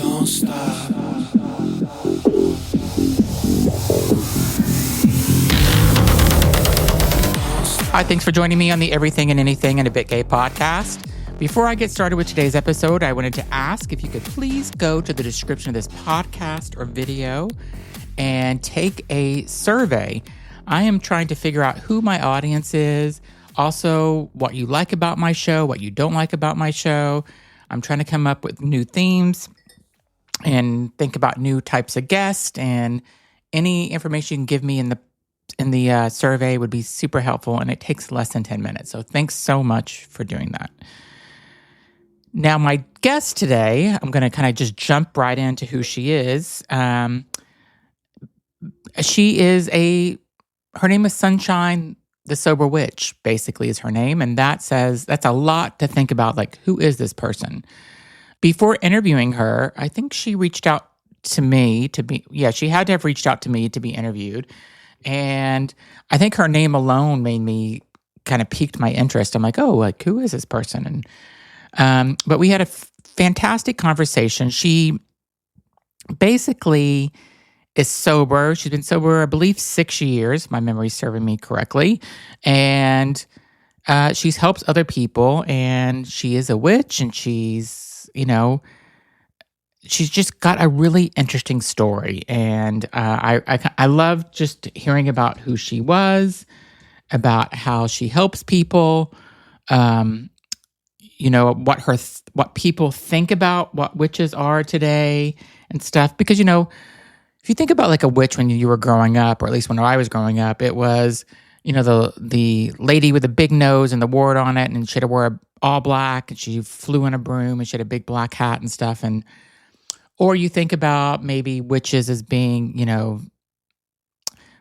Don't stop. Hi, thanks for joining me on the Everything and Anything and a Bit Gay podcast. Before I get started with today's episode, I wanted to ask if you could please go to the description of this podcast or video and take a survey. I am trying to figure out who my audience is, also what you like about my show, what you don't like about my show. I'm trying to come up with new themes and think about new types of guests, and any information you can give me in the survey would be super helpful, and it takes less than 10 minutes. So thanks so much for doing that. Now, my guest today, I'm going to kind of just jump right into who she is. Her name is Sunshine the Sober Witch, basically is her name. And that's a lot to think about, like, who is this person? Before interviewing her, I think she reached out to me she had to have reached out to me to be interviewed. And I think her name alone made me kind of piqued my interest. I'm like, oh, like, who is this person? And but we had a fantastic conversation. She basically is sober. She's been sober, I believe, 6 years. My memory's serving me correctly. And she's helped other people, and she is a witch, and she's just got a really interesting story. And I love just hearing about who she was, about how she helps people, what people think about what witches are today and stuff. Because, if you think about like a witch when you were growing up, or at least when I was growing up, it was, the lady with the big nose and the wart on it, and she had to wear all black, and she flew in a broom, and she had a big black hat and stuff. Or you think about maybe witches as being,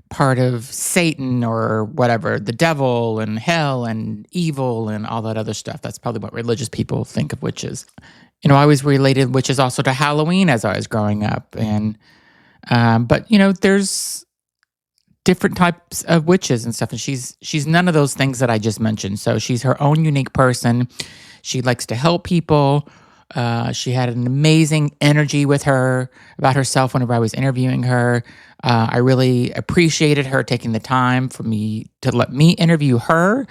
part of Satan or whatever, the devil and hell and evil and all that other stuff. That's probably what religious people think of witches. I always related witches also to Halloween as I was growing up. And, but there's different types of witches and stuff. And she's none of those things that I just mentioned. So she's her own unique person. She likes to help people. She had an amazing energy with her about herself whenever I was interviewing her. I really appreciated her taking the time for me to let me interview her,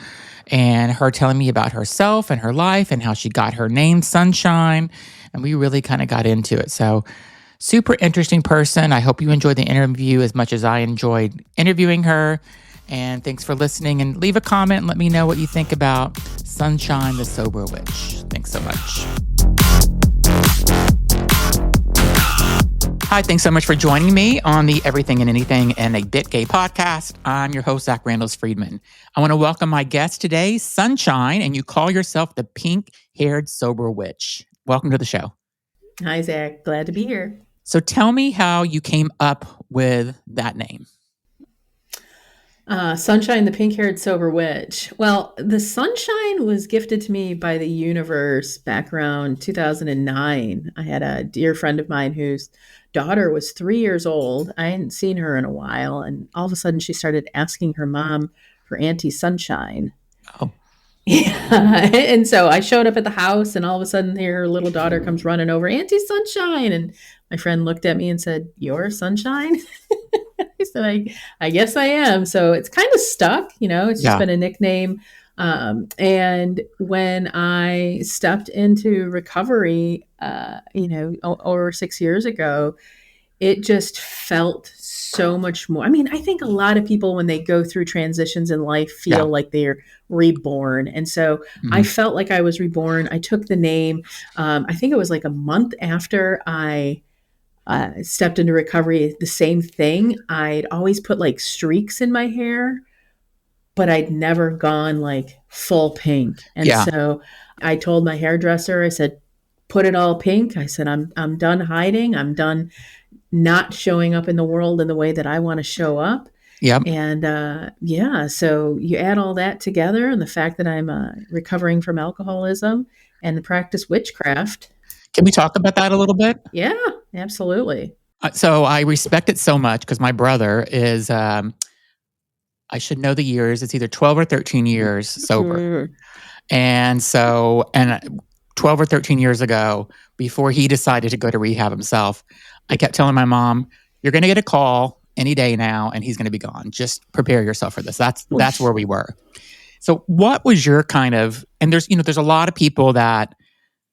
and her telling me about herself and her life and how she got her name Sunshine. And we really kind of got into it. So super interesting person. I hope you enjoyed the interview as much as I enjoyed interviewing her. And thanks for listening, and leave a comment and let me know what you think about Sunshine the Sober Witch. Thanks so much. Hi, thanks so much for joining me on the Everything and Anything and a Bit Gay podcast. I'm your host, Zach Randles-Friedman. I want to welcome my guest today, Sunshine, and you call yourself the pink-haired sober witch. Welcome to the show. Hi, Zach. Glad to be here. So tell me how you came up with that name. Sunshine, the pink-haired sober witch. Well, the sunshine was gifted to me by the universe back around 2009. I had a dear friend of mine whose daughter was 3 years old. I hadn't seen her in a while, and all of a sudden she started asking her mom for Auntie Sunshine. Oh. Yeah. And so I showed up at the house, and all of a sudden her little daughter comes running over, Auntie Sunshine. And my friend looked at me and said, "You're Sunshine?" I said, I guess I am. So it's kind of stuck, it's just been a nickname. And when I stepped into recovery, over 6 years ago, it just felt so much more. I mean, I think a lot of people, when they go through transitions in life, feel like they're reborn. And so I felt like I was reborn. I took the name. I think it was like a month after I stepped into recovery, the same thing. I'd always put like streaks in my hair, but I'd never gone like full pink. And so I told my hairdresser, I said, put it all pink. I said, I'm done hiding. I'm done not showing up in the world in the way that I want to show up. Yep. And so you add all that together, and the fact that I'm recovering from alcoholism and the practice witchcraft. Can we talk about that a little bit? Yeah, absolutely. So I respect it so much because my brother is, I should know the years. It's either 12 or 13 years sober. And so, 12 or 13 years ago, before he decided to go to rehab himself, I kept telling my mom, you're going to get a call any day now and he's going to be gone. Just prepare yourself for this. That's where we were. So what was your kind of, and there's a lot of people that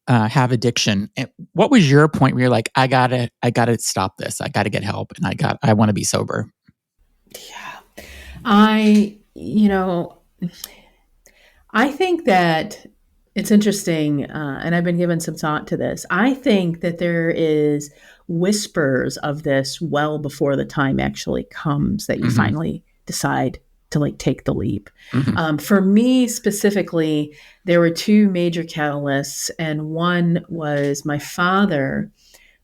have addiction. And what was your point where you're like, I gotta stop this. I gotta get help and I want to be sober. Yeah. I think that it's interesting, and I've been given some thought to this. I think that there is whispers of this well before the time actually comes that you finally decide to like take the leap. For me specifically, there were two major catalysts, and one was my father,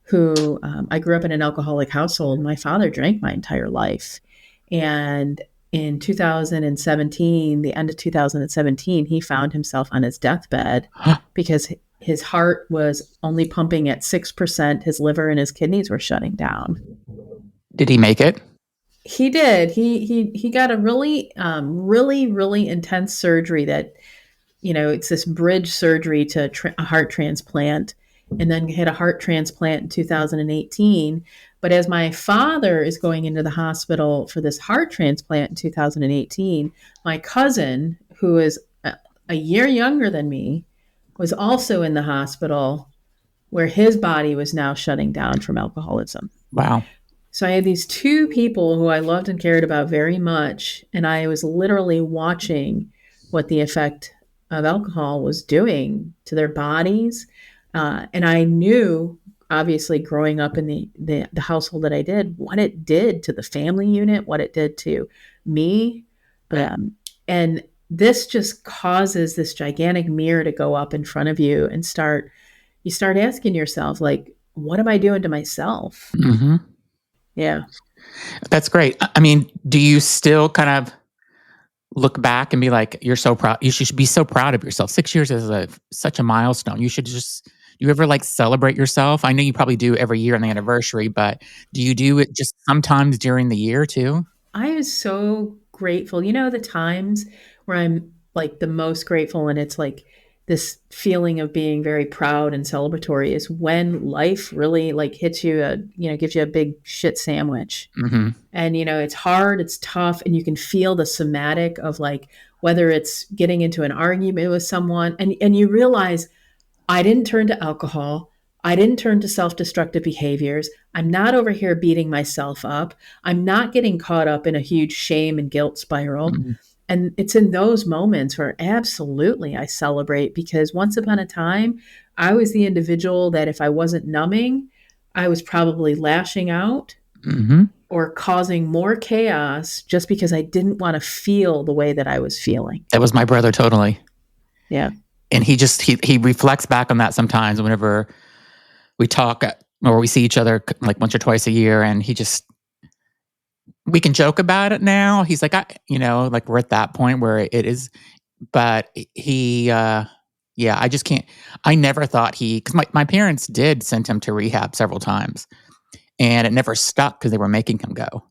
who I grew up in an alcoholic household. My father drank my entire life, and in 2017, the end of 2017, he found himself on his deathbed because his heart was only pumping at 6%. His liver and his kidneys were shutting down. Did he make it? He did. He got a really, really intense surgery that, it's this bridge surgery to a heart transplant, and then had a heart transplant in 2018. But as my father is going into the hospital for this heart transplant in 2018, my cousin, who is a year younger than me, was also in the hospital where his body was now shutting down from alcoholism. Wow. So I had these two people who I loved and cared about very much, and I was literally watching what the effect of alcohol was doing to their bodies. And I knew, obviously, growing up in the household that I did, what it did to the family unit, what it did to me. And this just causes this gigantic mirror to go up in front of you and you start asking yourself, like, what am I doing to myself? Mm-hmm. Yeah. That's great. I mean, do you still kind of look back and be like, you're so proud? You should be so proud of yourself. 6 years is such a milestone. You should just, do you ever like celebrate yourself? I know you probably do every year on the anniversary, but do you do it just sometimes during the year too? I am so grateful. The times where I'm like the most grateful, and it's like this feeling of being very proud and celebratory, is when life really like hits you, gives you a big shit sandwich. Mm-hmm. And, it's hard, it's tough, and you can feel the somatic of like, whether it's getting into an argument with someone and you realize, I didn't turn to alcohol. I didn't turn to self-destructive behaviors. I'm not over here beating myself up. I'm not getting caught up in a huge shame and guilt spiral. Mm-hmm. And it's in those moments where absolutely I celebrate, because once upon a time, I was the individual that if I wasn't numbing, I was probably lashing out or causing more chaos just because I didn't want to feel the way that I was feeling. That was my brother, totally. Yeah. And he reflects back on that sometimes whenever we talk or we see each other like once or twice a year, and we can joke about it now. He's like, like we're at that point where it is, but I just can't. I never thought because my parents did send him to rehab several times, and it never stuck because they were making him go.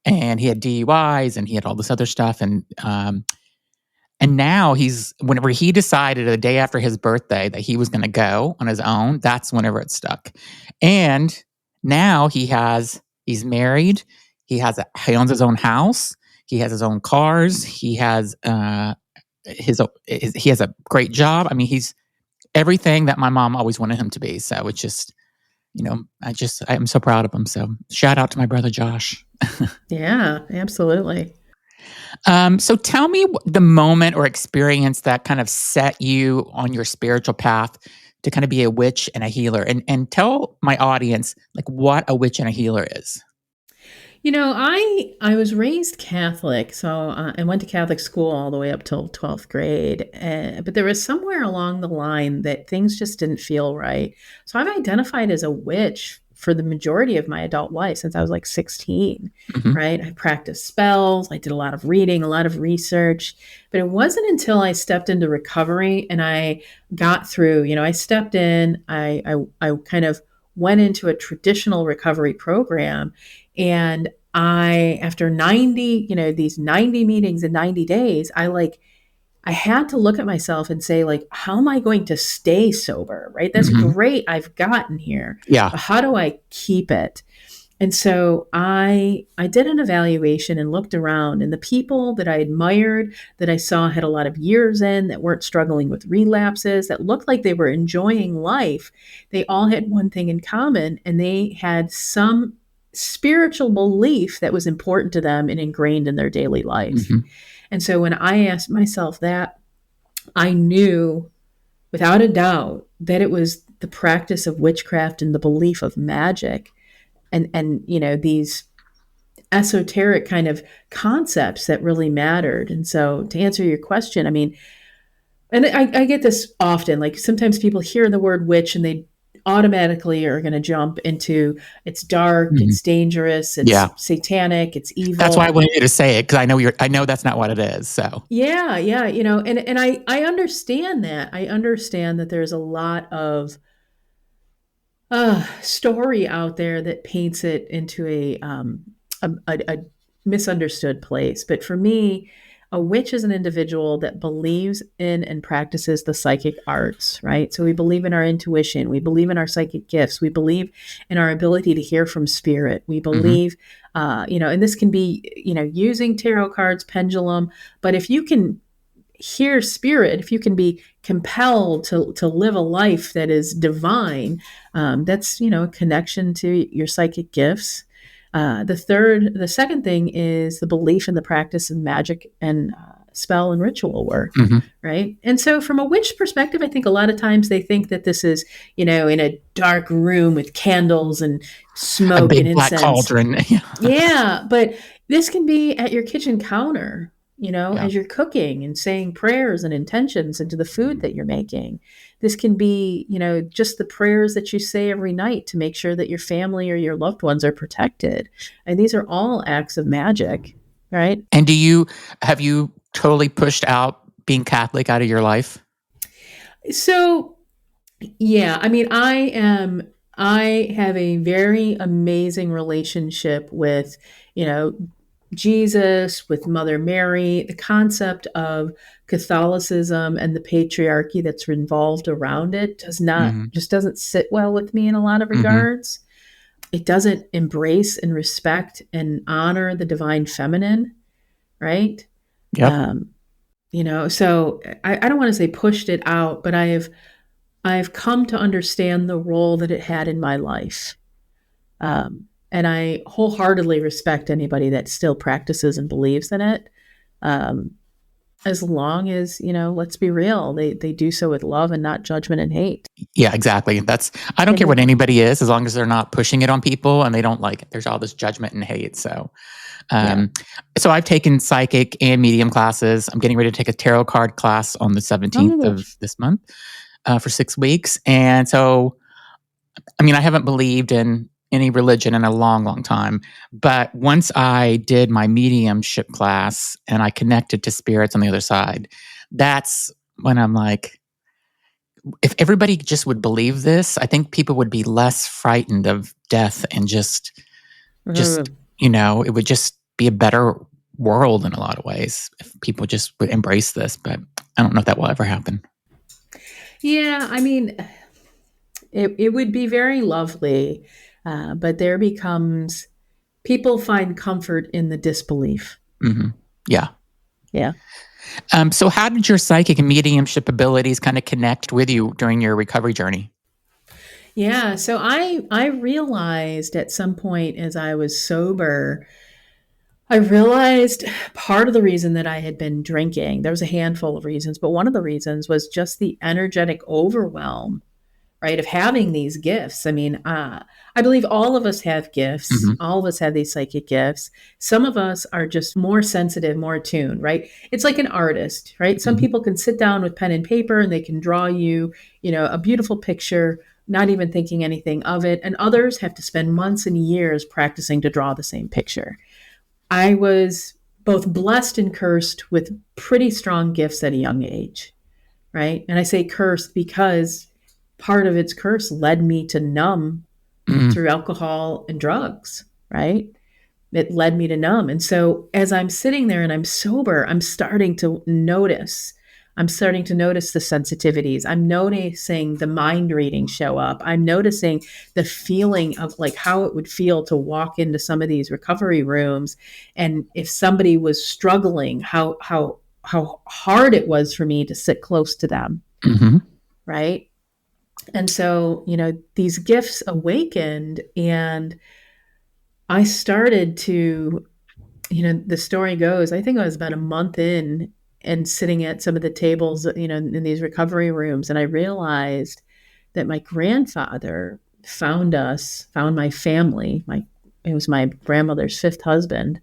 And he had DUIs and he had all this other stuff. And now whenever he decided the day after his birthday that he was going to go on his own, that's whenever it stuck. And now he's married. He owns his own house. He has his own cars. He has he has a great job. I mean, he's everything that my mom always wanted him to be. So it's just, I'm so proud of him. So shout out to my brother, Josh. Yeah, absolutely. So tell me the moment or experience that kind of set you on your spiritual path to kind of be a witch and a healer, and tell my audience like what a witch and a healer is. I was raised Catholic, so I went to Catholic school all the way up till 12th grade. But there was somewhere along the line that things just didn't feel right. So I've identified as a witch for the majority of my adult life since I was like 16, right? I practiced spells. I did a lot of reading, a lot of research. But it wasn't until I stepped into recovery and I got through, I stepped in, I kind of went into a traditional recovery program. And after 90, these 90 meetings in 90 days, I I had to look at myself and say, like, how am I going to stay sober? Right? That's Hmm. great. I've gotten here, Yeah. but how do I keep it? And so I did an evaluation and looked around, and the people that I admired, that I saw had a lot of years in, that weren't struggling with relapses, that looked like they were enjoying life, they all had one thing in common, and they had some spiritual belief that was important to them and ingrained in their daily life. Hmm. And so when I asked myself that, I knew without a doubt that it was the practice of witchcraft and the belief of magic, and these esoteric kind of concepts that really mattered. And so to answer your question, I mean, and I get this often, like sometimes people hear the word witch and they automatically are going to jump into it's dark, Hmm. it's dangerous, it's Yeah. satanic, it's That's why I evil. wanted you to say it, because I know that's not what it is. So. Yeah, yeah, and I understand that. I understand that there's a lot of story out there that paints it into a misunderstood place. But for me, a witch is an individual that believes in and practices the psychic arts, right? So we believe in our intuition, we believe in our psychic gifts, we believe in our ability to hear from spirit. We Hmm. believe, and this can be, using tarot cards, pendulum. But if you can hear spirit, if you can be compelled to live a life that is divine, that's a connection to your psychic gifts. The second thing is the belief in the practice of magic and spell and ritual work, Hmm. right? And so, from a witch perspective, I think a lot of times they think that this is, in a dark room with candles and A smoke and big black incense. cauldron. Yeah, but this can be at your kitchen counter, Yeah. as you're cooking and saying prayers and intentions into the food that you're making. This can be, just the prayers that you say every night to make sure that your family or your loved ones are protected. And these are all acts of magic, right? And have you totally pushed out being Catholic out of your life? So, yeah, I mean, I have a very amazing relationship with, you know, Jesus, with Mother Mary. The concept of Catholicism and the patriarchy that's involved around it Hmm. just doesn't sit well with me in a lot of Hmm. regards. It doesn't embrace and respect and honor the divine feminine, right? Yep. Um, so I don't want to say pushed it out, but I've come to understand the role that it had in my life. And I wholeheartedly respect anybody that still practices and believes in it. Um, as long as, let's be real, they do so with love and not judgment and hate. Yeah, exactly. I don't care what And anybody is, as long as they're not pushing it on people and they don't like it. There's all this judgment and hate. yeah. Um, so I've taken psychic and medium classes. I'm getting ready to take a tarot card class on the Oh my 17th of gosh. this month for 6 weeks. And so, I mean, I haven't believed in any religion in a long, long time. But once I did my mediumship class and I connected to spirits on the other side, that's when I'm like, if everybody just would believe this, I think people would be less frightened of death and just, Mm. it would just be a better world in a lot of ways if people just would embrace this. But I don't know if that will ever happen. Yeah, I mean, it would be very lovely, but there becomes people find comfort in the disbelief. Hmm. Yeah. Yeah. So how did your psychic and mediumship abilities kind of connect with you during your recovery journey? Yeah. So I realized at some point as I was sober, I realized part of the reason that I had been drinking, there was a handful of reasons, but one of the reasons was just the energetic overwhelm, right, of having these gifts. I mean, I believe all of us have gifts. Hmm. All of us have these psychic gifts. Some of us are just more sensitive, more attuned, right? It's like an artist, right? Some Hmm. people can sit down with pen and paper and they can draw you, a beautiful picture, not even thinking anything of it. And others have to spend months and years practicing to draw the same picture. I was both blessed and cursed with pretty strong gifts at a young age, right? And I say cursed because part of its curse led me to numb Hmm. through alcohol and drugs, right? It led me to numb. And so as I'm sitting there and I'm sober, I'm starting to notice. I'm starting to notice the sensitivities. I'm noticing the mind reading show up. I'm noticing the feeling of like how it would feel to walk into some of these recovery rooms, and if somebody was struggling, how hard it was for me to sit close to them, Mm-hmm. right? And so, these gifts awakened, and I started to, the story goes, I think I was about a month in and sitting at some of the tables, in these recovery rooms. And I realized that my grandfather found my family. It was my grandmother's fifth husband,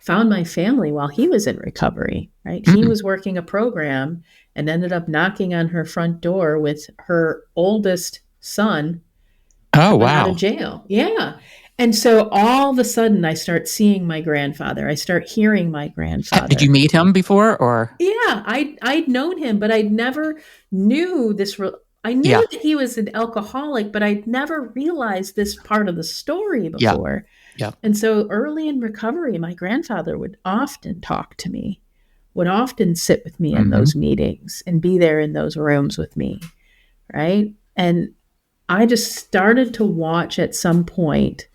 found my family while he was in recovery, right? He Mm. was working a program and ended up knocking on her front door with her oldest son Oh, coming out of wow. jail. Yeah. And so all of a sudden I start seeing my grandfather. I start hearing my Did you grandfather. meet him before or? Yeah, I'd known him, but I never knew this. I Yeah. knew that he was an alcoholic, but I'd never realized this part of the story Yeah. before. Yeah. And so early in recovery, my grandfather would often talk to me, would often sit with me in Mm-hmm. those meetings and be there in those rooms with me, right? And I just started to watch at some point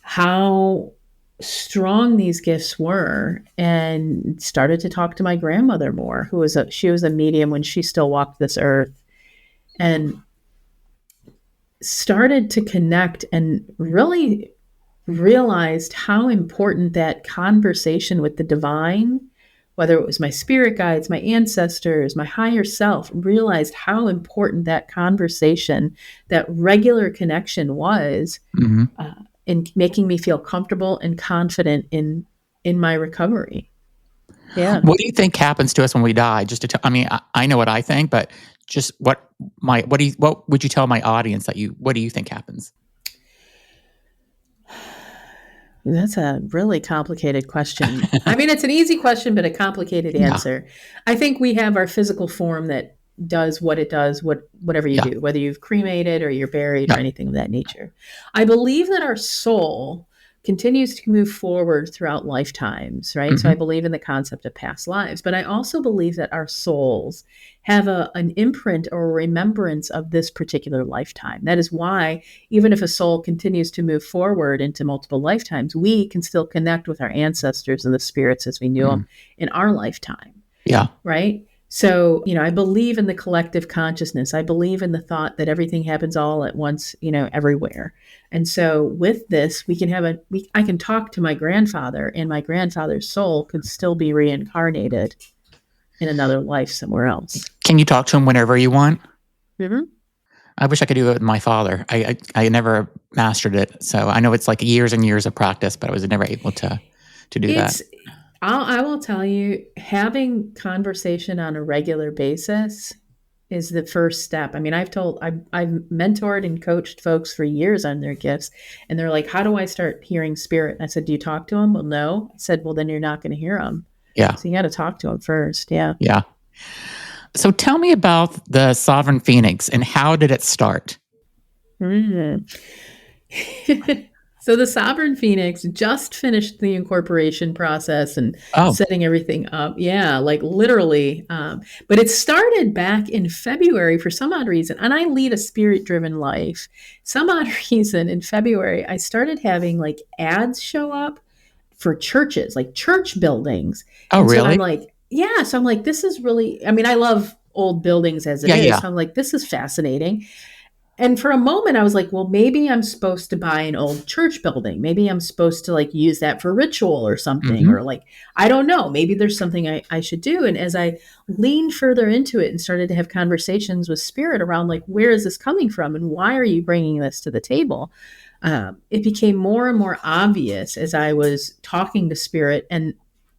how strong these gifts were, and started to talk to my grandmother more, she was a medium when she still walked this earth, and started to connect and really realized how important that conversation with the divine, whether it was my spirit guides, my ancestors, my higher self, realized how important that conversation, that regular connection was, Mm-hmm. uh, in making me feel comfortable and confident in my recovery. Yeah. What do you think happens to us when we die? Just to I mean, I know what I think, but just what would you tell my audience what do you think happens? That's a really complicated question. I mean, it's an easy question, but a complicated Yeah. answer. I think we have our physical form that does what it does, whatever you Yeah. do, whether you've cremated or you're buried or Yeah. anything of that nature. I believe that our soul continues to move forward throughout lifetimes, right? So Mm-hmm. I believe in the concept of past lives, but I also believe that our souls have an imprint or a remembrance of this particular lifetime. That is why even if a soul continues to move forward into multiple lifetimes, we can still connect with our ancestors and the spirits as we knew Mm-hmm. them in our lifetime, Yeah. right? So, I believe in the collective consciousness. I believe in the thought that everything happens all at once, everywhere. And so with this, I can talk to my grandfather, and my grandfather's soul could still be reincarnated in another life somewhere else. Can you talk to him whenever you want? Mm-hmm. I wish I could do it with my father. I never mastered it, so I know it's like years and years of practice, but I was never able to do that. It's I will tell you, having conversation on a regular basis is the first step. I mean, I've mentored and coached folks for years on their gifts, and they're like, "How do I start hearing spirit?" And I said, "Do you talk to them?" Well, no. I said, "Well, then you're not going to hear them. Yeah. So you got to talk to them first." Yeah. Yeah. So tell me about the Sovereign Phoenix and how did it start? Mm. So the Sovereign Phoenix just finished the incorporation process and Oh. setting everything up. Yeah, like literally. But it started back in February for some odd reason. And I lead a spirit driven life. Some odd reason in February, I started having like ads show up for churches, like church buildings. Oh, And so really? I'm like, yeah. So I'm like, this is really, I mean, I love old buildings as it Yeah, is. yeah. So I'm like, this is fascinating. And for a moment, I was like, well, maybe I'm supposed to buy an old church building. Maybe I'm supposed to like use that for ritual or something, Mm-hmm. or like, I don't know, maybe there's something I should do. And as I leaned further into it and started to have conversations with spirit around like, where is this coming from? And why are you bringing this to the table? It became more and more obvious as I was talking to spirit, and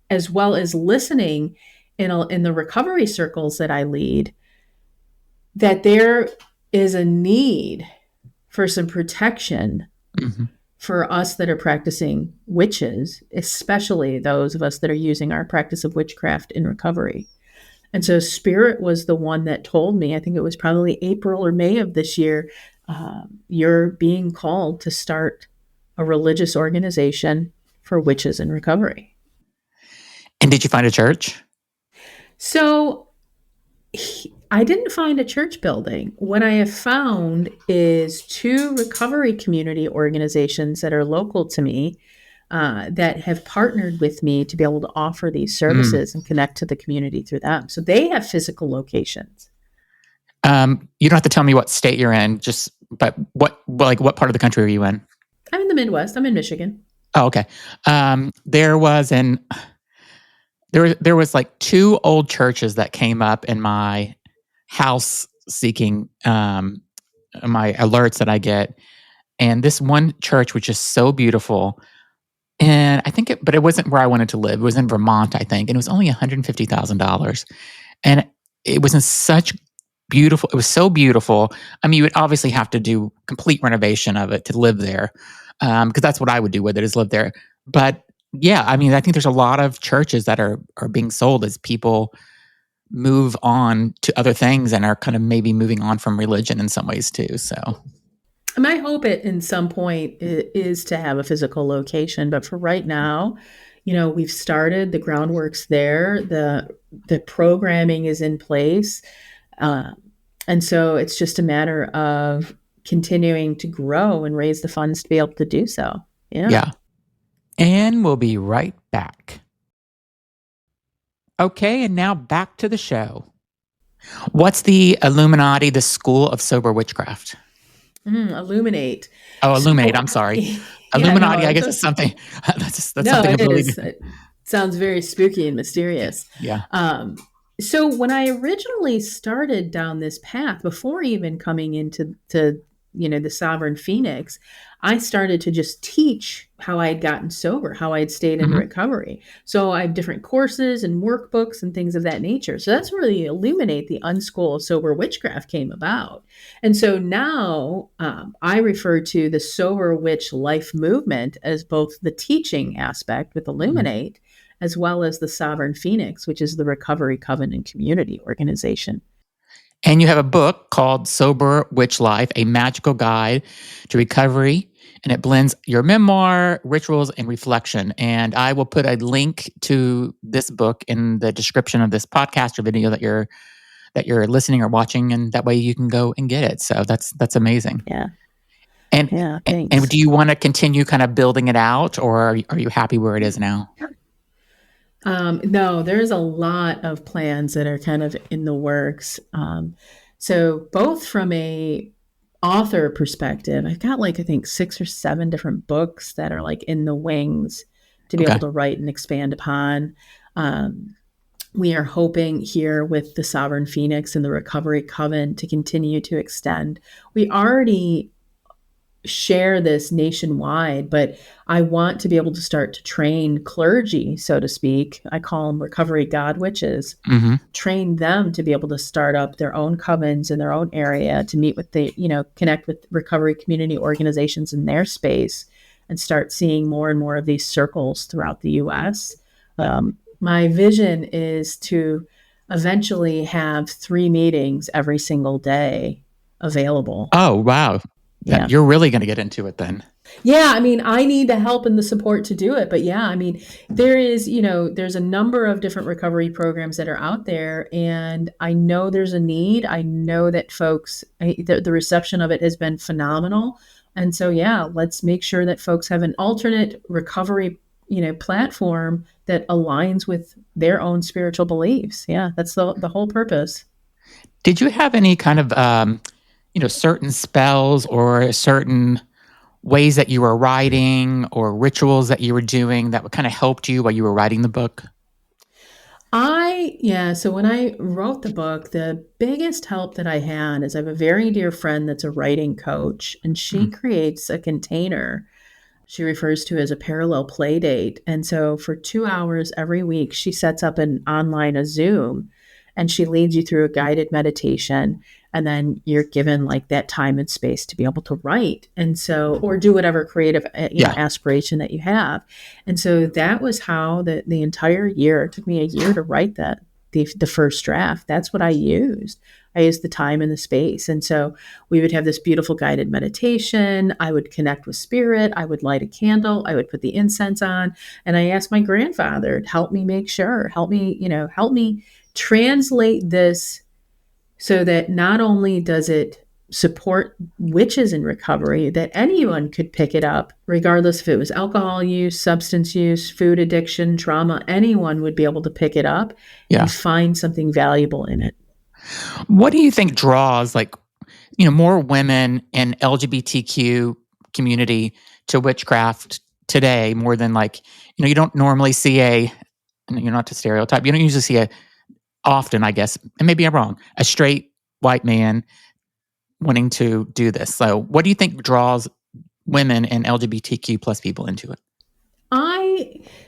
as well as listening in the recovery circles that I lead, that there is a need for some protection Mm-hmm. for us that are practicing witches, especially those of us that are using our practice of witchcraft in recovery. And so Spirit was the one that told me, I think it was probably April or May of this year, you're being called to start a religious organization for witches in recovery. And did you find a church? So I didn't find a church building. What I have found is two recovery community organizations that are local to me, that have partnered with me to be able to offer these Mm. services and connect to the community through them. So they have physical locations. You don't have to tell me what state you're in, just but what part of the country are you in? I'm in the Midwest. I'm in Michigan. Oh, okay. There was like two old churches that came up in my house seeking my alerts that I get, and this one church was just so beautiful. And I think but it wasn't where I wanted to live. It was in Vermont, I think, and it was only $150,000. And it was in such beautiful. It was so beautiful. I mean, you would obviously have to do complete renovation of it to live there, because that's what I would do with it, is live there. But yeah, I mean, I think there's a lot of churches that are being sold as people move on to other things and are kind of maybe moving on from religion in some ways too. So My hope at in some point is to have a physical location, but for right now, we've started the groundwork's there. The programming is in place, uh, and so it's just a matter of continuing to grow and raise the funds to be able to do so. Yeah. yeah, and we'll be right back. Okay, and now back to the show. What's the Illuminati, the school of sober witchcraft? Illuminate. Oh, So, Illuminate. I'm sorry. yeah, no, Illuminati, I guess, is something that's no, something it of really is. It sounds very spooky and mysterious. yeah. Um, so when I originally started down this path, before even coming into the Sovereign Phoenix, I started to just teach how I had gotten sober, how I had stayed in Mhm. recovery. So I have different courses and workbooks and things of that nature. So that's where the Illuminate, the Unschool of Sober Witchcraft, came about. And so now, I refer to the sober witch life movement as both the teaching aspect with Mhm. Illuminate, as well as the Sovereign Phoenix, which is the Recovery Covenant Community Organization. And you have a book called Sober Witch Life, A Magical Guide to Recovery, and it blends your memoir, rituals, and reflection. And I will put a link to this book in the description of this podcast or video that you're listening or watching, and that way you can go and get it. So that's amazing. Yeah. And Yeah. and Thanks. do you want to continue kind of building it out, or are you happy where it is now? No, there's a lot of plans that are kind of in the works. So both from a author perspective, I've got like I think 6 or 7 different books that are like in the wings to be able Okay. to write and expand upon. Um, we are hoping here with the Sovereign Phoenix and the Recovery Coven to continue to extend. We already share this nationwide, but I want to be able to start to train clergy, so to speak. I call them recovery god witches, Hmm. train them to be able to start up their own covens in their own area, to meet with connect with recovery community organizations in their space, and start seeing more and more of these circles throughout the US. My vision is to eventually have 3 meetings every single day available. Oh, wow. Yeah. You're really going to get into it then. Yeah, I mean, I need the help and the support to do it. But yeah, I mean, there's a number of different recovery programs that are out there, and I know there's a need. I know that the reception of it has been phenomenal. And so, yeah, let's make sure that folks have an alternate recovery, platform that aligns with their own spiritual beliefs. Yeah, that's the whole purpose. Did you have any kind of certain spells or certain ways that you were writing or rituals that you were doing that kind of helped you while you were writing the book? Yeah, so when I wrote the book, the biggest help that I had is I have a very dear friend that's a writing coach, and she Mm. creates a container she refers to as a parallel play date. And so for 2 hours every week, she sets up a Zoom, and she leads you through a guided meditation. And then you're given like that time and space to be able to write. And so, or do whatever creative, Yeah. aspiration that you have. And so that was how the entire year, it took me a year to write the first draft. That's what I used. I used the time and the space. And so we would have this beautiful guided meditation. I would connect with spirit. I would light a candle. I would put the incense on. And I asked my grandfather to help me translate this so that not only does it support witches in recovery, that anyone could pick it up, regardless if it was alcohol use, substance use, food addiction, trauma, anyone would be able to pick it up and Yeah. find something valuable in it. What do you think draws more women in LGBTQ community to witchcraft today more than you don't normally see and you're not to stereotype, you don't usually see often, I guess, and maybe I'm wrong, a straight white man wanting to do this. So what do you think draws women and LGBTQ plus people into it?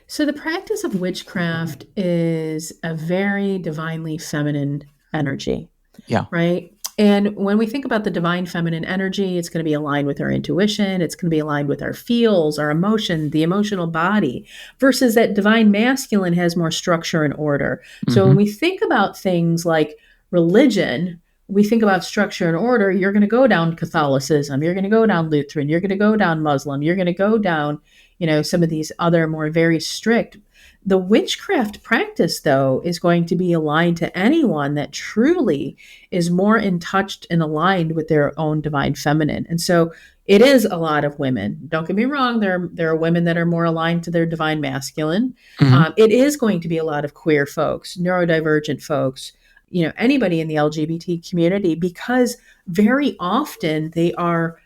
So the practice of witchcraft is a very divinely feminine energy. Yeah. Right? And when we think about the divine feminine energy, it's going to be aligned with our intuition. It's going to be aligned with our feels, our emotion, the emotional body, versus that divine masculine has more structure and order. So when we think about things like religion, we think about structure and order, you're going to go down Catholicism, you're going to go down Lutheran, you're going to go down Muslim, you're going to go down, some of these other more very strict. The witchcraft practice, though, is going to be aligned to anyone that truly is more in touch and aligned with their own divine feminine. And so it is a lot of women. Don't get me wrong. There are women that are more aligned to their divine masculine. It is going to be a lot of queer folks, neurodivergent folks, anybody in the LGBT community, because very often they are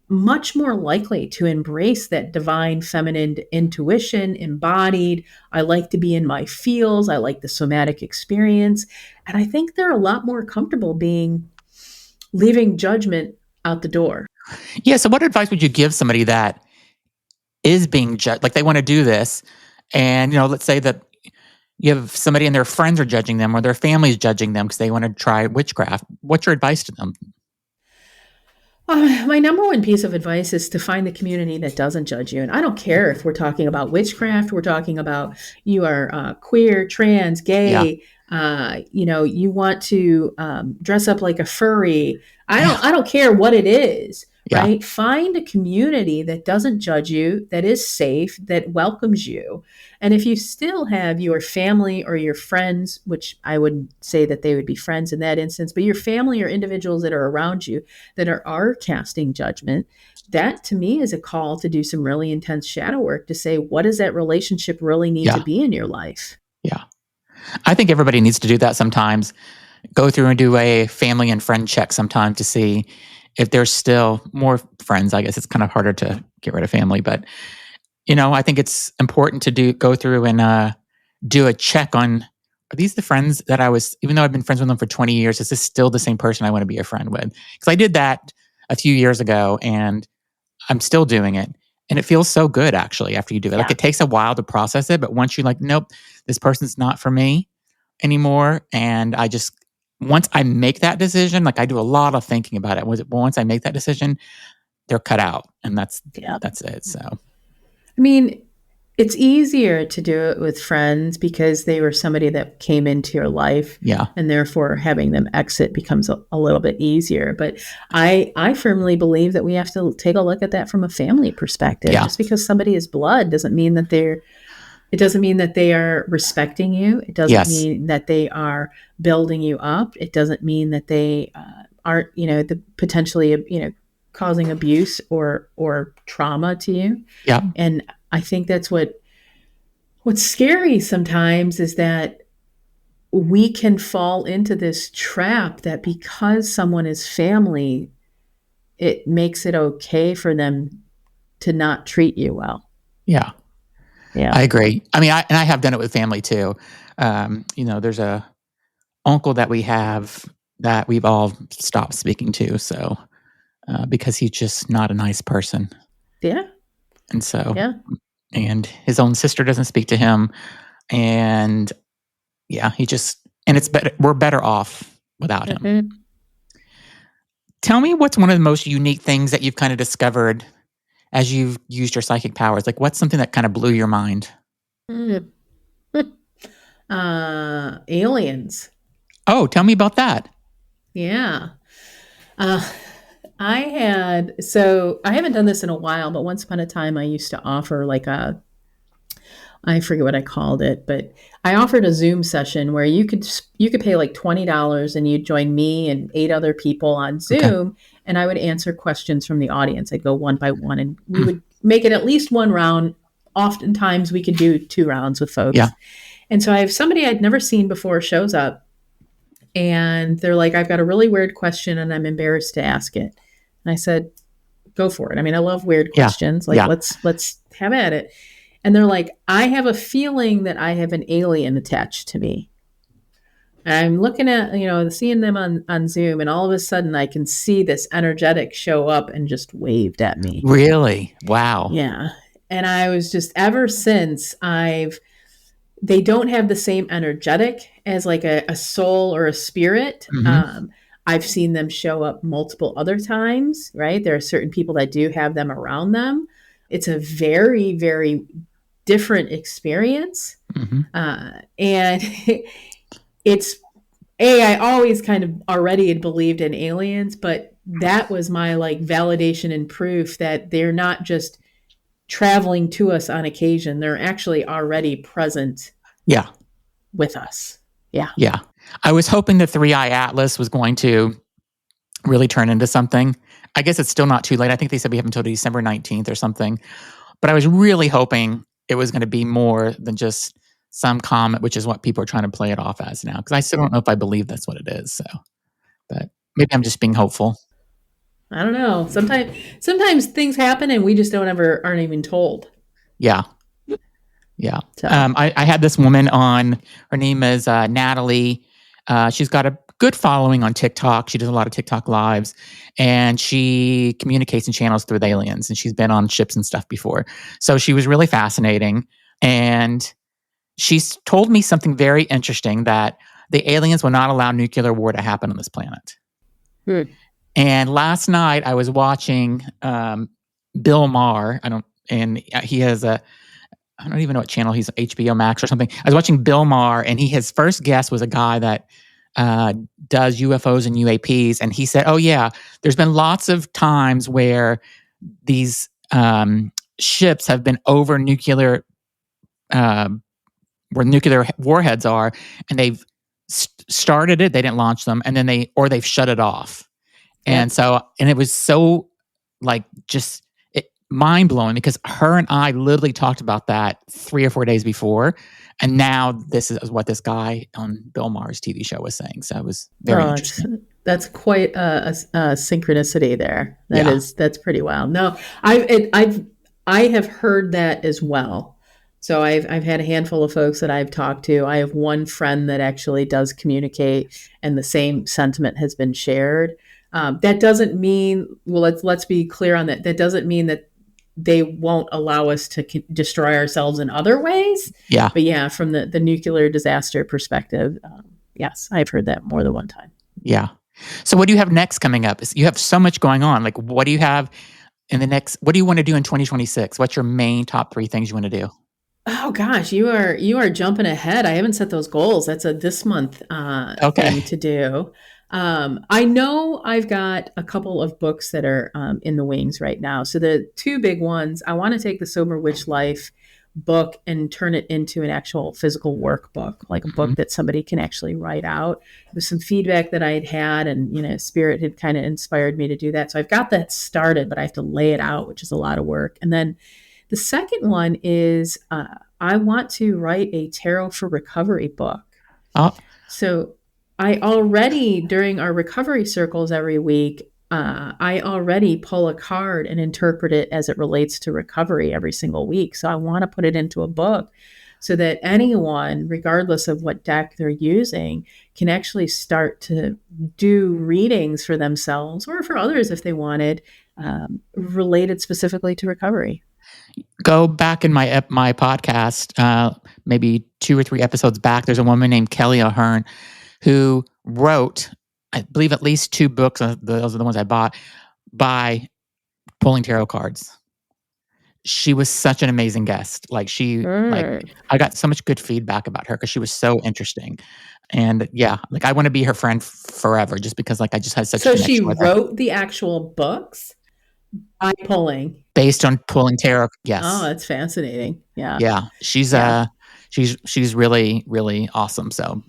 much more likely to embrace that divine feminine intuition embodied. I like to be in my feels. I like the somatic experience. And I think they're a lot more comfortable leaving judgment out the door. Yeah. So what advice would you give somebody that is being judged? Like they want to do this and, let's say that you have somebody and their friends are judging them or their family's judging them because they want to try witchcraft. What's your advice to them? My number one piece of advice is to find the community that doesn't judge you. And I don't care if we're talking about witchcraft, we're talking about you are queer, trans, gay, you want to dress up like a furry. I don't care what it is, right? Find a community that doesn't judge you, that is safe, that welcomes you. And if you still have your family or your friends, which I wouldn't say that they would be friends in that instance, but your family or individuals that are around you that are casting judgment, that to me is a call to do some really intense shadow work to say, what does that relationship really need to be in your life? Yeah. I think everybody needs to do that sometimes. Go through and do a family and friend check sometime to see if there's still more friends. I guess it's kind of harder to get rid of family, but I think it's important to go through and do a check on, are these the friends that even though I've been friends with them for 20 years, is this still the same person I want to be a friend with? Because I did that a few years ago and I'm still doing it. And it feels so good actually after you do it. Like it takes a while to process it, but once you're nope, this person's not for me anymore. And once I make that decision, I do a lot of thinking about it. Once I make that decision, they're cut out and that's it. So. I mean, it's easier to do it with friends because they were somebody that came into your life. Yeah. And therefore having them exit becomes a little bit easier. But I firmly believe that we have to take a look at that from a family perspective. Just because somebody is blood doesn't mean that it doesn't mean that they are respecting you. It doesn't mean that they are building you up. It doesn't mean that they aren't, potentially, causing abuse or trauma to you. Yeah. And I think that's what's scary sometimes is that we can fall into this trap that because someone is family, it makes it okay for them to not treat you well. Yeah. Yeah. I agree. I mean, I have done it with family too. There's a uncle that we have that we've all stopped speaking to. So, because he's just not a nice person. Yeah. And so, and his own sister doesn't speak to him. And it's better. We're better off without him. Tell me what's one of the most unique things that you've kind of discovered as you've used your psychic powers. What's something that kind of blew your mind? Aliens. Oh, tell me about that. Yeah. I haven't done this in a while, but once upon a time I used to offer I forget what I called it, but I offered a Zoom session where you could pay like $20 and you'd join me and 8 other people on Okay. Zoom, and I would answer questions from the audience. I'd go one by one, and we Mm. would make it at least one round. Oftentimes, we could do 2 rounds with Yeah. folks. And so I have somebody I'd never seen before shows up, and they're like, "I've got a really weird question, and I'm embarrassed to ask it." And I said, "Go for it." I mean, I love weird Yeah. questions. Like, Yeah. let's have at it. And they're like, "I have a feeling that I have an alien attached to me." And I'm looking at, seeing them on Zoom, and all of a sudden I can see this energetic show up and just waved at me. Really? Wow. Yeah. And I was just, ever since, they don't have the same energetic as like a soul or a spirit. Mm-hmm. I've seen them show up multiple other times, right? There are certain people that do have them around them. It's a very, very different experience. Mm-hmm. And it's, I always kind of already had believed in aliens, but that was my like validation and proof that they're not just traveling to us on occasion. They're actually already present Yeah. with us. Yeah. Yeah. I was hoping the 3-Eye Atlas was going to really turn into something. I guess it's still not too late. I think they said we have until December 19th or something. But I was really hoping it was going to be more than just some comet, which is what people are trying to play it off as now. Because I still don't know if I believe that's what it is. So, but maybe I'm just being hopeful. I don't know. Sometimes things happen and we just aren't even told. Yeah. Yeah. So. I had this woman on. Her name is Natalie. She's got a good following on TikTok. She does a lot of TikTok lives, and she communicates and channels through aliens. And she's been on ships and stuff before. So she was really fascinating. And she's told me something very interesting, that the aliens will not allow nuclear war to happen on this planet. Good. And last night I was watching Bill Maher. He has I don't even know what channel he's on, HBO Max or something. I was watching Bill Maher, and his first guest was a guy that does UFOs and UAPs. And he said, oh yeah, there's been lots of times where these ships have been over nuclear, where nuclear warheads are, and they've started it, they didn't launch them, and then they've shut it off. And it was so like just mind blowing, because her and I literally talked about that 3 or 4 days before. And now this is what this guy on Bill Maher's TV show was saying. So it was very interesting. That's quite a synchronicity there. That's pretty wild. No, I have heard that as well. So I've had a handful of folks that I've talked to. I have one friend that actually does communicate, and the same sentiment has been shared. That doesn't mean, well, let's be clear on that. That doesn't mean that they won't allow us to destroy ourselves in other ways. Yeah. But yeah, from the nuclear disaster perspective, yes, I've heard that more than one time. Yeah. So what do you have next coming up? You have so much going on. Like, what do you have what do you want to do in 2026? What's your main top 3 things you want to do? Oh gosh, you are jumping ahead. I haven't set those goals. That's a this month thing to do. I know I've got a couple of books that are in the wings right now. So the 2 big ones, I want to take the Sober Witch Life book and turn it into an actual physical workbook, like a book that somebody can actually write out. With some feedback that I had, and Spirit had kind of inspired me to do that. So I've got that started, but I have to lay it out, which is a lot of work. And then the second one is I want to write a Tarot for Recovery book. Oh. So I already, during our recovery circles every week, I already pull a card and interpret it as it relates to recovery every single week. So I want to put it into a book so that anyone, regardless of what deck they're using, can actually start to do readings for themselves or for others if they wanted, related specifically to recovery. Go back in my podcast, maybe 2 or 3 episodes back. There's a woman named Kelly Ahern who wrote, I believe, at least 2 books. Those are the ones I bought by pulling tarot cards. She was such an amazing guest. Like I got so much good feedback about her because she was so interesting. And yeah, like I want to be her friend forever, just because like I just had such. So she wrote the actual books by pulling. based on pulling tarot. Oh, Yes. that's fascinating. Yeah. Yeah. Yeah. She's really, really awesome. So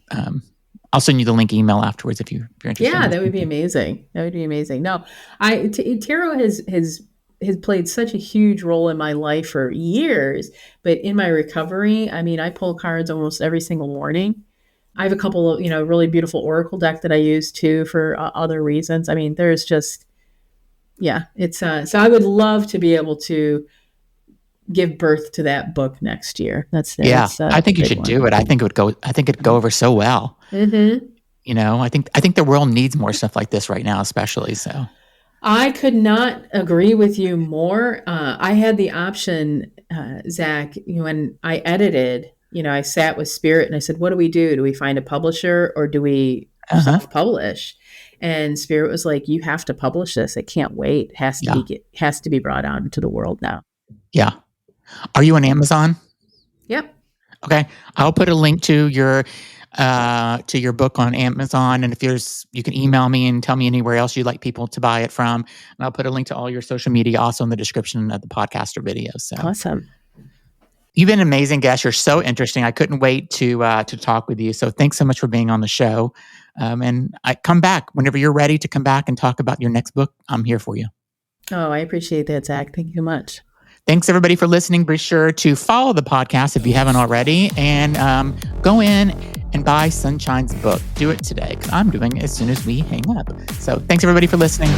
I'll send you the link email afterwards if you're interested in Yeah, that would listening be to it. amazing. That would be amazing. No, tarot has played such a huge role in my life for years, but in my recovery, I mean, I pull cards almost every single morning. I have a couple of, really beautiful oracle deck that I use too for other reasons. I mean, there's just, yeah, it's so I would love to be able to give birth to that book next year. That's Yeah. that's I a think you big should one. do it. I think it'd go over so well. Mm-hmm. I think the world needs more stuff like this right now, especially. So I could not agree with you more. I had the option, Zach, when I edited, I sat with Spirit and I said, what do we do? Do we find a publisher or do we uh-huh. self-publish? And Spirit was like, you have to publish this. It can't wait. It Yeah. has to be brought out into the world now. Yeah. Are you on Amazon? Yep. Okay. I'll put a link to your book on Amazon. And if you can email me and tell me anywhere else you'd like people to buy it from. And I'll put a link to all your social media also in the description of the podcast or video. So Awesome. you've been an amazing guest. You're so interesting. I couldn't wait to talk with you. So thanks so much for being on the show. And I come back whenever you're ready to come back and talk about your next book. I'm here for you. Oh, I appreciate that, Zach. Thank you much. Thanks, everybody, for listening. Be sure to follow the podcast if you haven't already, and go in and buy Sunshine's book. Do it today, because I'm doing it as soon as we hang up. So thanks, everybody, for listening.